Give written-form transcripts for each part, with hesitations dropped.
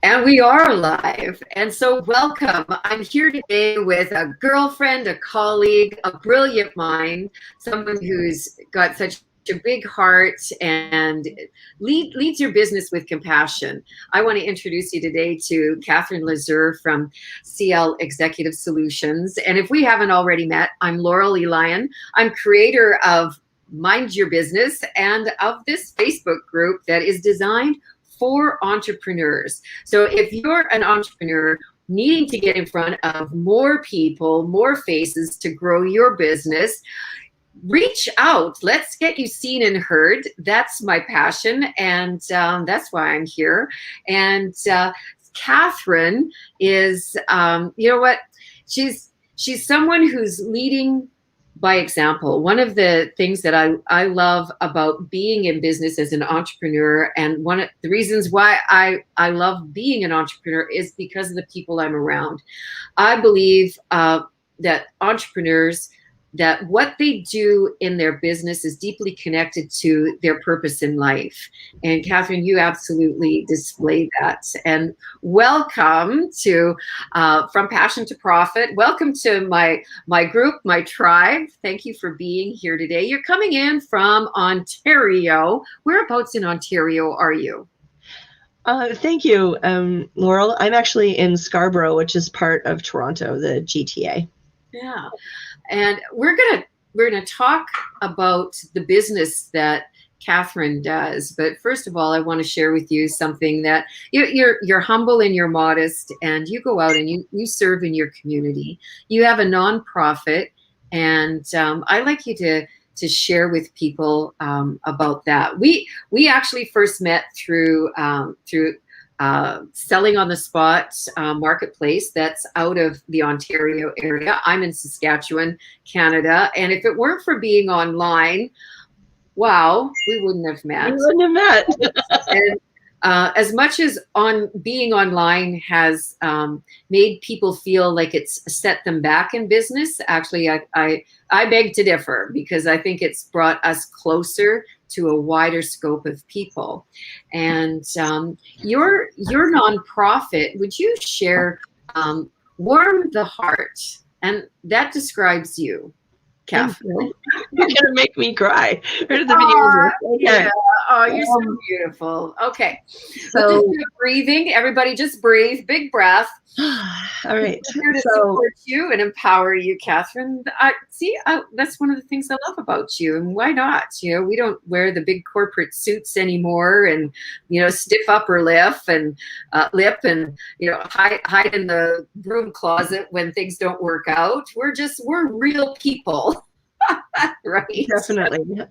And we are live. And so, welcome. I'm here today with a girlfriend, a colleague, a brilliant mind, someone who's got such a big heart and leads your business with compassion. I want to introduce you today to Catherine Lazure from CL Executive Solutions. And if we haven't already met, I'm Laurel Elian. I'm creator of Mind Your Business and of this Facebook group that is designed for entrepreneurs. So if you're an entrepreneur needing to get in front of more people, more faces to grow your business, reach out. Let's get you seen and heard. That's my passion, and that's why I'm here. And Catherine is, you know what? She's someone who's leading by example. One of the things that I love about being in business as an entrepreneur, and one of the reasons why I love being an entrepreneur, is because of the people I'm around. I believe that entrepreneurs, that what they do in their business is deeply connected to their purpose in life. And Catherine, you absolutely display that. And welcome to From Passion to Profit. Welcome to my group, my tribe. Thank you for being here today. You're coming in from Ontario. Whereabouts in Ontario are you? Thank you, Laurel. I'm actually in Scarborough, which is part of Toronto, the GTA. Yeah. And we're gonna talk about the business that Catherine does. But first of all, I want to share with you something that you're humble and you're modest, and you go out and you serve in your community. You have a nonprofit, and I like you to share with people about that. We actually first met through selling on the spot marketplace that's out of the Ontario area. I'm in Saskatchewan, Canada. And if it weren't for being online, wow, we wouldn't have met. We wouldn't have met. And as much as being online has made people feel like it's set them back in business, actually, I beg to differ, because I think it's brought us closer to a wider scope of people. And your nonprofit, would you share Warm the Heart? And that describes you, Catherine. You're gonna make me cry right at the beginning. Okay. Yeah. Oh, you're so beautiful. Okay. So just breathing. Everybody just breathe. Big breath. All right. I'm here to support you and empower you, Catherine. That's one of the things I love about you. And why not? You know, we don't wear the big corporate suits anymore, and stiff upper lip and hide in the broom closet when things don't work out. We're real people. Right. Definitely.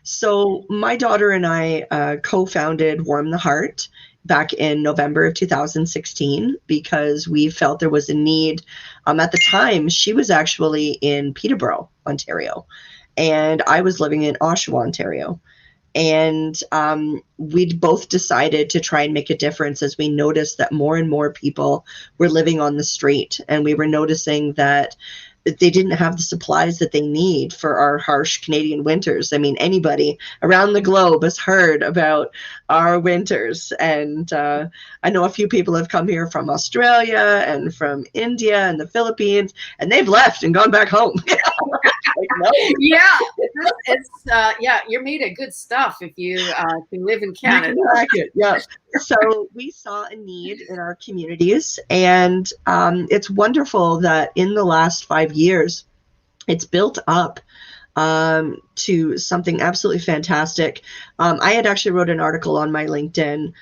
So my daughter and I co-founded Warm the Heart back in November of 2016 because we felt there was a need. At the time, she was actually in Peterborough, Ontario, and I was living in Oshawa, Ontario. And we'd both decided to try and make a difference as we noticed that more and more people were living on the street, and we were noticing that they didn't have the supplies that they need for our harsh Canadian winters. I mean, anybody around the globe has heard about our winters. And I know a few people have come here from Australia and from India and the Philippines, and they've left and gone back home. Like, no. Yeah, you're made of good stuff if you can live in Canada. Yeah. So we saw a need in our communities, and it's wonderful that in the last 5 years, it's built up to something absolutely fantastic. I had actually wrote an article on my LinkedIn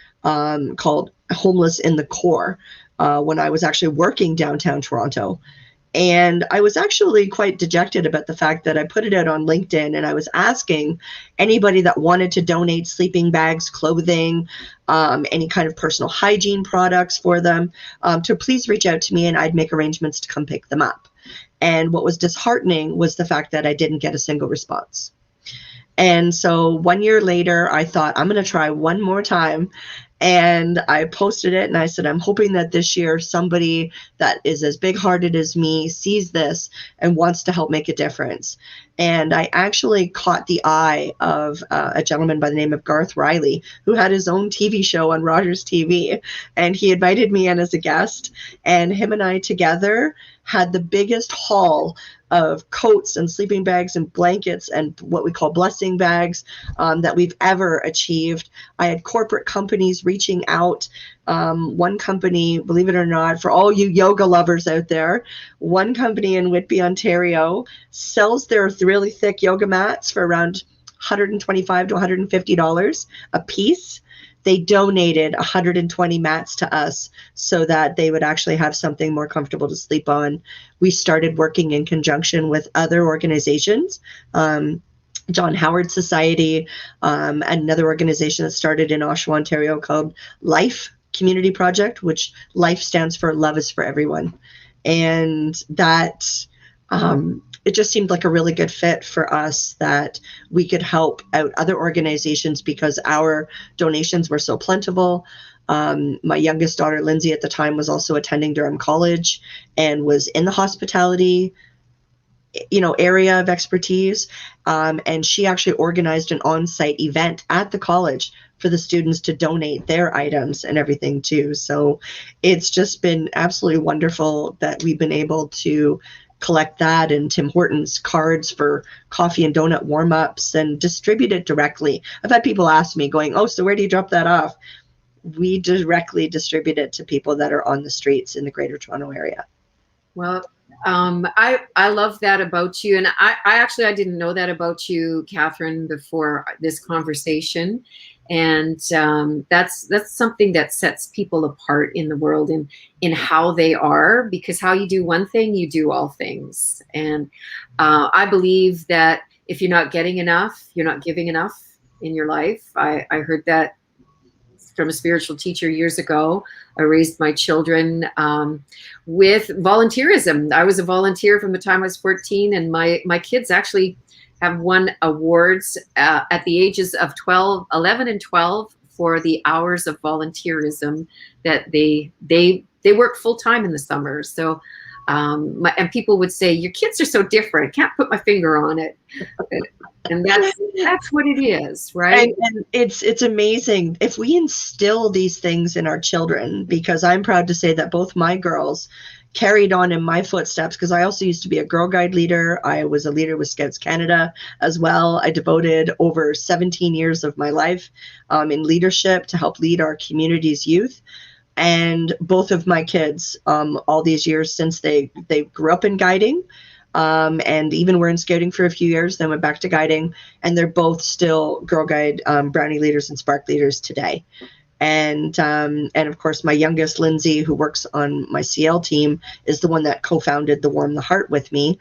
called Homeless in the Core when I was actually working downtown Toronto. And I was actually quite dejected about the fact that I put it out on LinkedIn, and I was asking anybody that wanted to donate sleeping bags, clothing, any kind of personal hygiene products for them, to please reach out to me, and I'd make arrangements to come pick them up. And what was disheartening was the fact that I didn't get a single response. And so 1 year later, I thought, I'm going to try one more time. And I posted it and I said, I'm hoping that this year somebody that is as big hearted as me sees this and wants to help make a difference. And I actually caught the eye of a gentleman by the name of Garth Riley, who had his own TV show on Rogers TV. And he invited me in as a guest. And him and I together had the biggest haul of coats and sleeping bags and blankets and what we call blessing bags that we've ever achieved. I had corporate companies reaching out. One company, believe it or not, for all you yoga lovers out there, one company in Whitby, Ontario, sells their really thick yoga mats for around $125 to $150 a piece. They donated 120 mats to us so that they would actually have something more comfortable to sleep on. We started working in conjunction with other organizations, John Howard Society, another organization that started in Oshawa, Ontario called Life Community Project, which Life stands for Love is for Everyone. And that it just seemed like a really good fit for us that we could help out other organizations because our donations were so plentiful. My youngest daughter, Lindsay, at the time was also attending Durham College and was in the hospitality area of expertise. And she actually organized an on-site event at the college for the students to donate their items and everything too. So it's just been absolutely wonderful that we've been able to collect that and Tim Hortons cards for coffee and donut warm-ups and distribute it directly. I've had people ask me going, oh, so where do you drop that off? We directly distribute it to people that are on the streets in the Greater Toronto area. Well, I love that about you. And I didn't know that about you, Catherine, before this conversation. And that's something that sets people apart in the world in how they are, because how you do one thing, you do all things. And I believe that if you're not getting enough, you're not giving enough in your life. I heard that from a spiritual teacher years ago. I raised my children with volunteerism. I was a volunteer from the time I was 14, and my kids actually have won awards at the ages of 11 and 12 for the hours of volunteerism that they work full time in the summer. So, and people would say, your kids are so different. Can't put my finger on it. And that's what it is, right? And it's amazing if we instill these things in our children, because I'm proud to say that both my girls carried on in my footsteps, because I also used to be a Girl Guide leader. I was a leader with Scouts Canada as well. I devoted over 17 years of my life in leadership to help lead our community's youth. And both of my kids, all these years since they grew up in guiding, and even were in scouting for a few years, then went back to guiding, and they're both still Girl Guide Brownie leaders and Spark leaders today. And of course, my youngest, Lindsay, who works on my CL team, is the one that co-founded the Warm the Heart with me.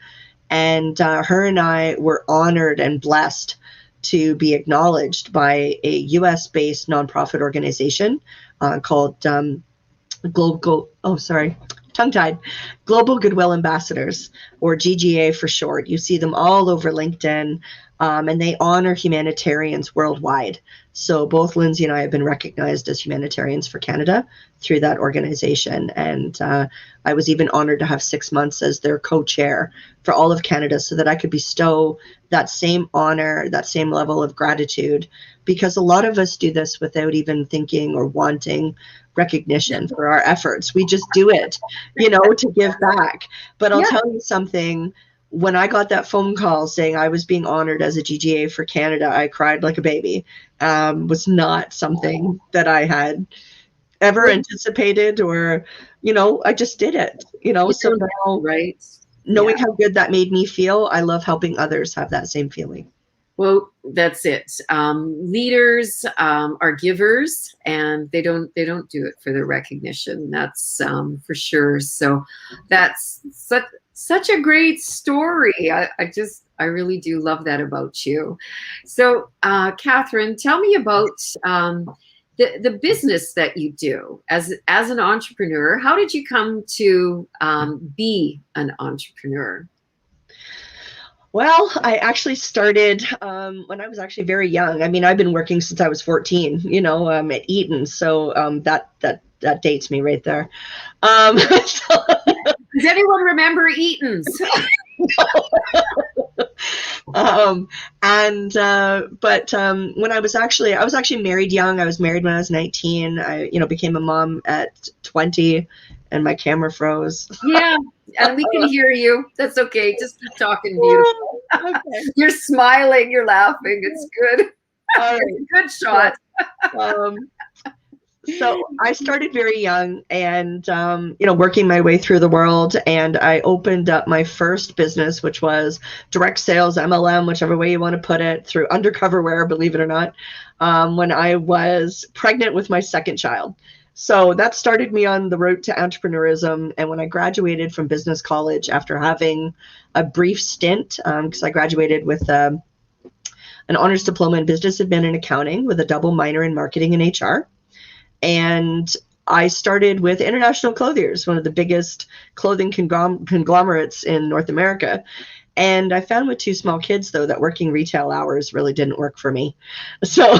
And her and I were honored and blessed to be acknowledged by a US-based nonprofit organization called Global Goodwill Ambassadors, or GGA for short. You see them all over LinkedIn, and they honor humanitarians worldwide. So both Lindsay and I have been recognized as humanitarians for Canada through that organization. And I was even honored to have 6 months as their co-chair for all of Canada, so that I could bestow that same honor, that same level of gratitude, because a lot of us do this without even thinking or wanting recognition for our efforts. We just do it, to give back. But I'll tell you something. When I got that phone call saying I was being honored as a GGA for Canada, I cried like a baby. Was not something that I had ever anticipated, or, I just did it, so now, right. Knowing how good that made me feel, I love helping others have that same feeling. Well, that's it. Leaders are givers, and they don't do it for the recognition. That's for sure. So that's such a great story. I really do love that about you. So, Catherine, tell me about the business that you do as an entrepreneur. How did you come to be an entrepreneur? Well, I actually started when I was actually very young. I mean, I've been working since I was 14, at Eaton. So that dates me right there. So, Does anyone remember Eaton's? um, and but when I was actually married young. I was married when I was 19. I became a mom at 20, and my camera froze. Yeah, and we can hear you. That's okay. Just keep talking, beautiful. Okay. You're smiling. You're laughing. It's good. All right. It's a good shot. So I started very young and, working my way through the world. And I opened up my first business, which was direct sales, MLM, whichever way you want to put it, through undercover wear, believe it or not, when I was pregnant with my second child. So that started me on the road to entrepreneurism. And when I graduated from business college after having a brief stint, because I graduated with an honors diploma in business admin and accounting with a double minor in marketing and HR. And I started with International Clothiers, one of the biggest clothing conglomerates in North America. And I found with two small kids, though, that working retail hours really didn't work for me. So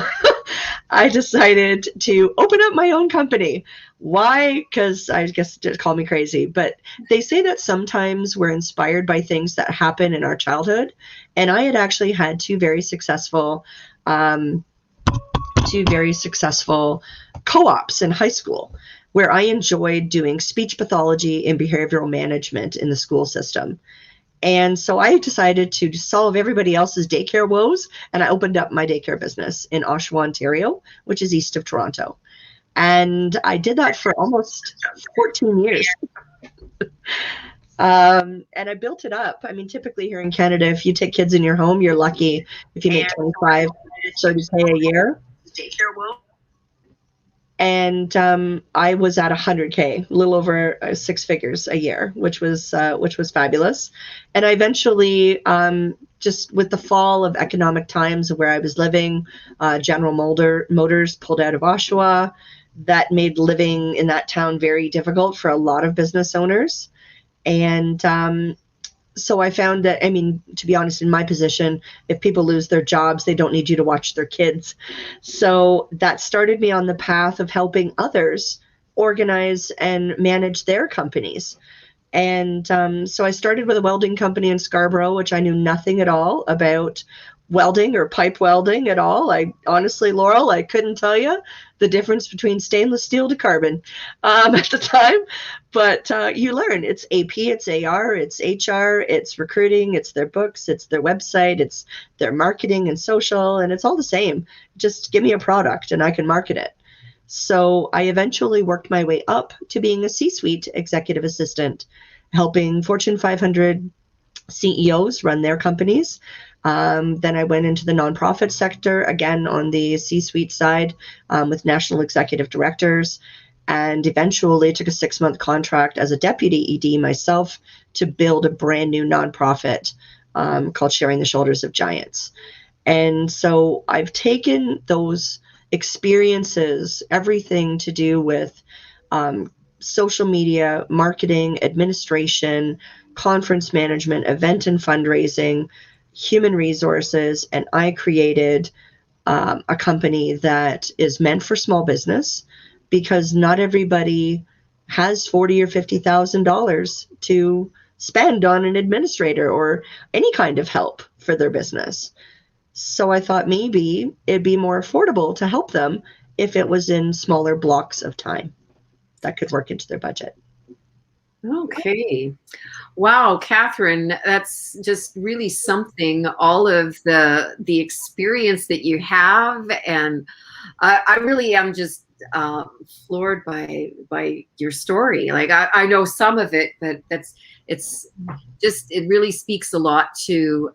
I decided to open up my own company. Why? Because I guess they call me crazy, but they say that sometimes we're inspired by things that happen in our childhood. And I had actually had two very successful co-ops in high school where I enjoyed doing speech pathology and behavioral management in the school system. And so I decided to solve everybody else's daycare woes, and I opened up my daycare business in Oshawa, Ontario, which is east of Toronto. And I did that for almost 14 years. And I built it up. I mean, typically here in Canada, if you take kids in your home, you're lucky if you make 25, 30K a year. And I was at 100K, a little over 6 figures a year, which was fabulous. And I eventually, just with the fall of economic times where I was living, General Motors pulled out of Oshawa. That made living in that town very difficult for a lot of business owners. And so I found that, I mean, to be honest, in my position, if people lose their jobs, they don't need you to watch their kids. So that started me on the path of helping others organize and manage their companies. And so I started with a welding company in Scarborough, which I knew nothing at all about welding or pipe welding at all. I honestly, Laurel, I couldn't tell you the difference between stainless steel to carbon at the time. But you learn. It's AP, it's AR, it's HR, it's recruiting, it's their books, it's their website, it's their marketing and social, and it's all the same. Just give me a product and I can market it. So I eventually worked my way up to being a C-suite executive assistant, helping Fortune 500 CEOs run their companies. Then I went into the nonprofit sector, again on the C-suite side, with national executive directors, and eventually took a 6-month contract as a deputy ED myself to build a brand new nonprofit called Sharing the Shoulders of Giants. And so I've taken those experiences, everything to do with social media, marketing, administration, conference management, event and fundraising, human resources, and I created a company that is meant for small business, because not everybody has $40,000 or $50,000 to spend on an administrator or any kind of help for their business. So I thought maybe it'd be more affordable to help them if it was in smaller blocks of time that could work into their budget. Okay. Wow, Catherine, that's just really something, all of the experience that you have. And I really am just floored by your story. Like I know some of it, but it really speaks a lot to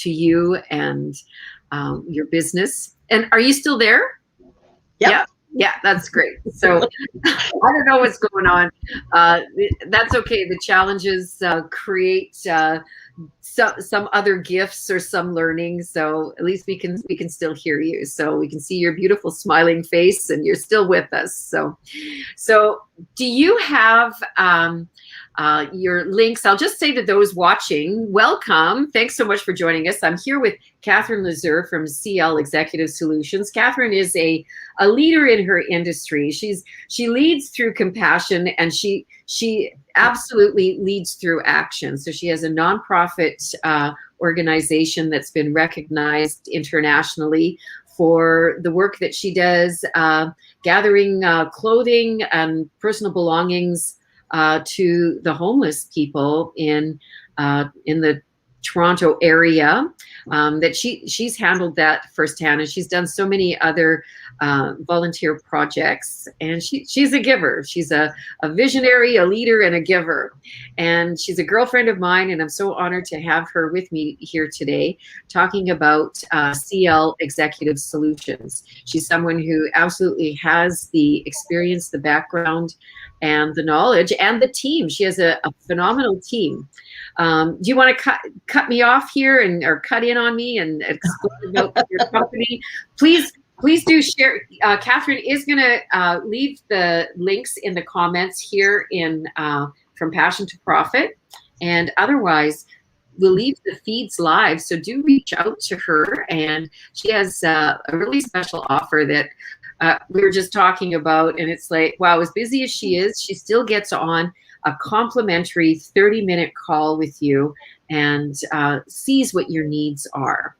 you and your business. And are you still there? Yep. Yeah. Yeah, that's great. So I don't know what's going on. That's okay. The challenges create some other gifts or some learning. So at least we can still hear you. So we can see your beautiful smiling face, and you're still with us. So do you have your links? I'll just say to those watching, welcome. Thanks so much for joining us. I'm here with Catherine Lazure from CL Executive Solutions. Catherine is a leader in her industry. She leads through compassion, and she absolutely leads through action. So she has a nonprofit organization that's been recognized internationally for the work that she does, gathering clothing and personal belongings to the homeless people in the Toronto area. That she's handled that firsthand, and she's done so many other volunteer projects. And she's a giver. She's a visionary, a leader, and a giver. And she's a girlfriend of mine, and I'm so honored to have her with me here today, talking about CL Executive Solutions. She's someone who absolutely has the experience, the background, and the knowledge, and the team. She has a phenomenal team. Do you want to cut me off here or cut in on me and explain about your company? Please do share. Catherine is going to leave the links in the comments here in From Passion to Profit, and otherwise we'll leave the feeds live. So do reach out to her, and she has a really special offer that we were just talking about, and it's like, wow, as busy as she is, she still gets on a complimentary 30-minute call with you and sees what your needs are.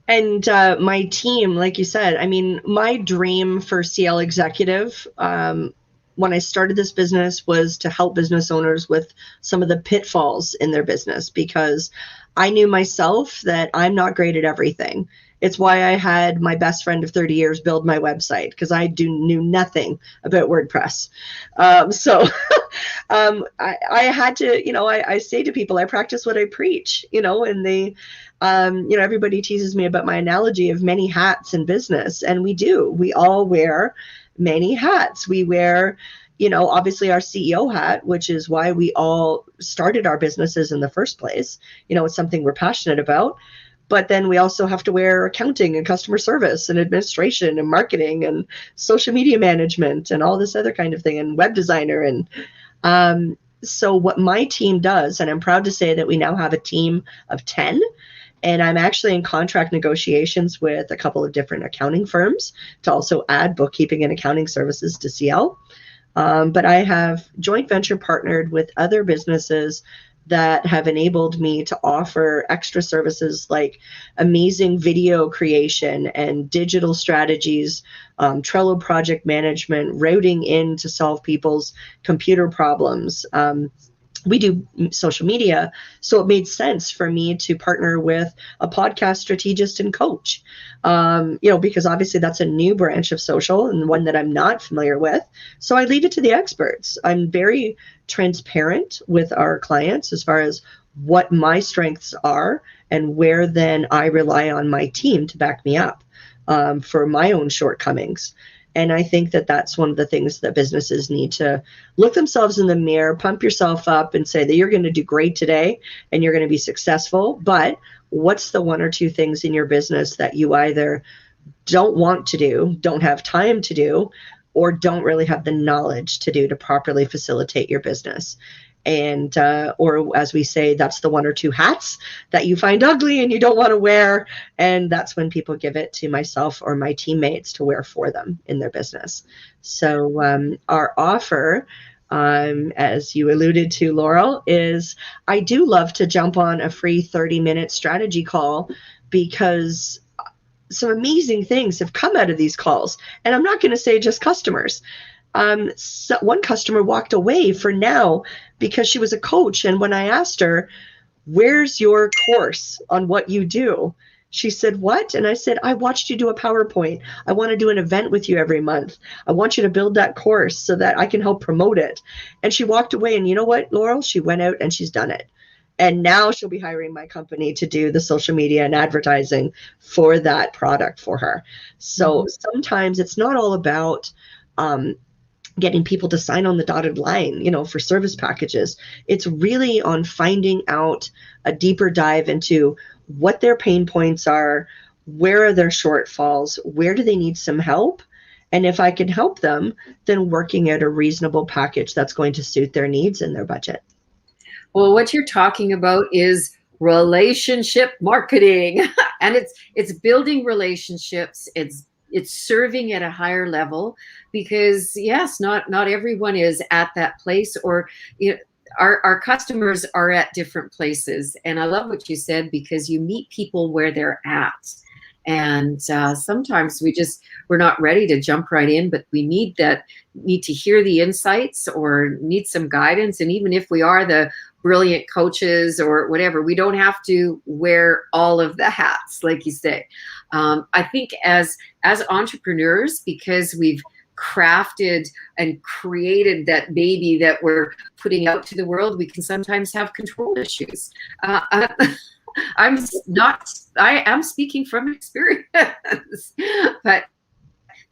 And my team, like you said, I mean, my dream for CL Executive, when I started this business, was to help business owners with some of the pitfalls in their business, because I knew myself that I'm not great at everything. It's why I had my best friend of 30 years build my website, because I knew nothing about WordPress. I had to, I say to people, I practice what I preach, and they, everybody teases me about my analogy of many hats in business. And we all wear many hats. We wear, obviously our CEO hat, which is why we all started our businesses in the first place. It's something we're passionate about. But then we also have to wear accounting and customer service and administration and marketing and social media management and all this other kind of thing, and web designer. And so what my team does, and I'm proud to say that we now have a team of 10, and I'm actually in contract negotiations with a couple of different accounting firms to also add bookkeeping and accounting services to CL. But I have joint venture partnered with other businesses that have enabled me to offer extra services like amazing video creation and digital strategies, Trello project management, routing in to solve people's computer problems. We do social media, so it made sense for me to partner with a podcast strategist and coach, because obviously that's a new branch of social and one that I'm not familiar with. So I leave it to the experts. I'm very transparent with our clients as far as what my strengths are and where then I rely on my team to back me up for my own shortcomings. And I think that that's one of the things that businesses need to look themselves in the mirror, pump yourself up and say that you're going to do great today and you're going to be successful. But what's the one or two things in your business that you either don't want to do, don't have time to do, or don't really have the knowledge to do to properly facilitate your business? And or as we say, that's the one or two hats that you find ugly and you don't want to wear. And that's when people give it to myself or my teammates to wear for them in their business. So our offer, as you alluded to, Laurel, is I do love to jump on a free 30-minute strategy call, because some amazing things have come out of these calls. And I'm not going to say just customers. So one customer walked away for now because she was a coach. And when I asked her, where's your course on what you do? She said, what? And I said, I watched you do a PowerPoint. I want to do an event with you every month. I want you to build that course so that I can help promote it. And she walked away. And you know what, Laurel? She went out and she's done it. And now she'll be hiring my company to do the social media and advertising for that product for her. So sometimes it's not all about getting people to sign on the dotted line, for service packages. It's really on finding out a deeper dive into what their pain points are, where are their shortfalls, where do they need some help, And if I can help them, then working out a reasonable package that's going to suit their needs and their budget. Well, what you're talking about is relationship marketing. And it's building relationships. It's serving at a higher level, because yes, not everyone is at that place, or you know, our customers are at different places. And I love what you said, because you meet people where they're at. And sometimes we're not ready to jump right in, but we need to hear the insights or need some guidance. And even if we are the brilliant coaches or whatever, we don't have to wear all of the hats, like you say. I think as entrepreneurs, because we've crafted and created that baby that we're putting out to the world, we can sometimes have control issues. I am speaking from experience. But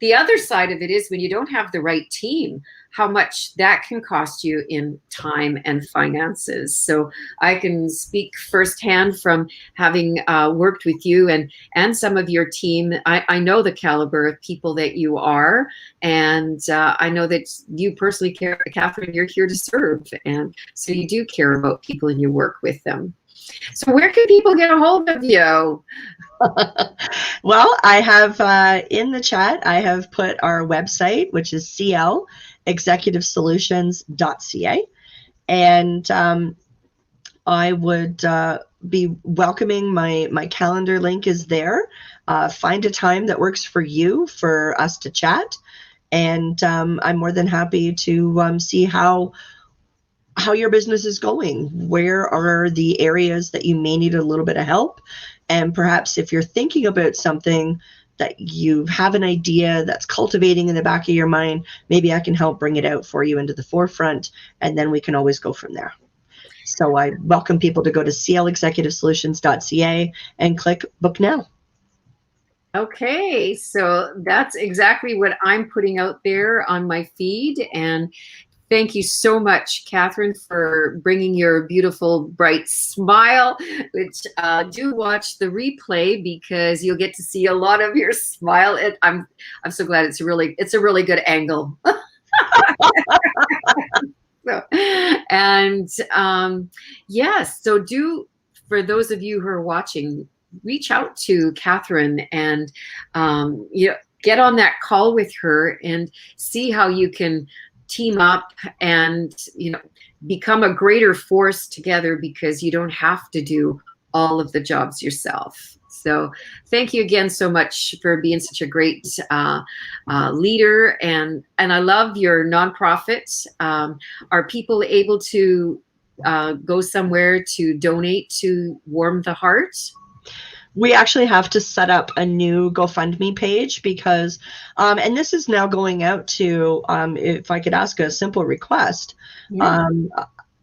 the other side of it is, when you don't have the right team, how much that can cost you in time and finances. So I can speak firsthand from having worked with you and some of your team. I know the caliber of people that you are, and I know that you personally care, Catherine, you're here to serve. And so you do care about people and you work with them. So where can people get a hold of you? Well, I have in the chat, I have put our website, which is clexecutivesolutions.ca. And I would be welcoming my calendar link is there. Find a time that works for you for us to chat. And I'm more than happy to see how your business is going. Where are the areas that you may need a little bit of help? And perhaps if you're thinking about something that you have an idea that's cultivating in the back of your mind, maybe I can help bring it out for you into the forefront, and then we can always go from there. So I welcome people to go to clexecutivesolutions.ca and click book now. Okay, so that's exactly what I'm putting out there on my feed. And thank you so much, Catherine, for bringing your beautiful, bright smile, which do watch the replay, because you'll get to see a lot of your smile. I'm so glad it's a really good angle. So, and yes, so for those of you who are watching, reach out to Catherine and get on that call with her and see how you can team up and become a greater force together, because you don't have to do all of the jobs yourself. So thank you again so much for being such a great leader, and I love your nonprofit. Are people able to go somewhere to donate to Warm the Heart? We actually have to set up a new GoFundMe page, because, and this is now going out to, if I could ask a simple request, Yeah.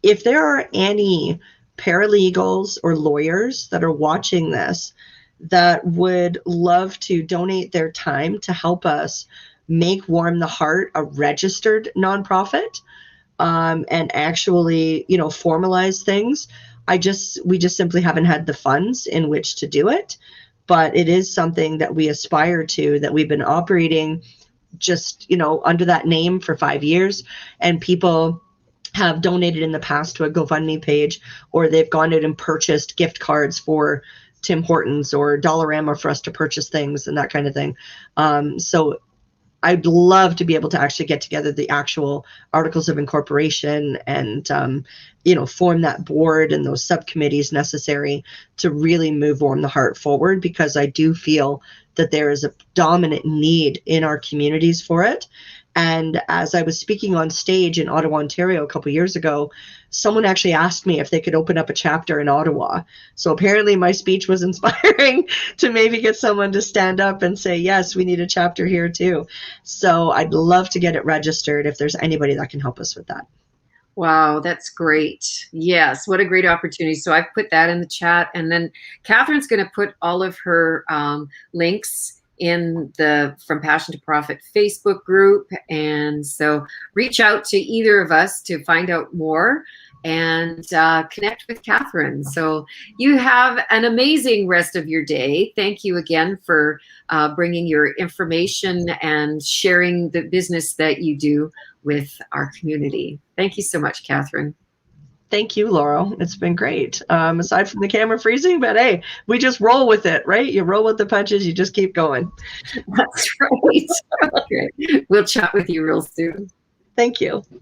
If there are any paralegals or lawyers that are watching this that would love to donate their time to help us make Warm the Heart a registered nonprofit, and actually, formalize things. We just simply haven't had the funds in which to do it, but it is something that we aspire to, that we've been operating just, under that name for 5 years, and people have donated in the past to a GoFundMe page, or they've gone out and purchased gift cards for Tim Hortons or Dollarama for us to purchase things and that kind of thing. So I'd love to be able to actually get together the actual articles of incorporation and, form that board and those subcommittees necessary to really move Warm the Heart forward, because I do feel that there is a dominant need in our communities for it. And as I was speaking on stage in Ottawa, Ontario a couple of years ago, someone actually asked me if they could open up a chapter in Ottawa. So apparently my speech was inspiring to maybe get someone to stand up and say, yes, we need a chapter here too. So I'd love to get it registered if there's anybody that can help us with that. Wow, that's great. Yes, what a great opportunity. So I've put that in the chat, and then Catherine's going to put all of her links in the From Passion to Profit Facebook group. And so reach out to either of us to find out more. and connect with Catherine. So you have an amazing rest of your day. Thank you again for bringing your information and sharing the business that you do with our community. Thank you so much, Catherine. Thank you, Laurel. It's been great. Aside from the camera freezing, but hey, we just roll with it, right? You roll with the punches, you just keep going. That's right. Okay. We'll chat with you real soon. Thank you.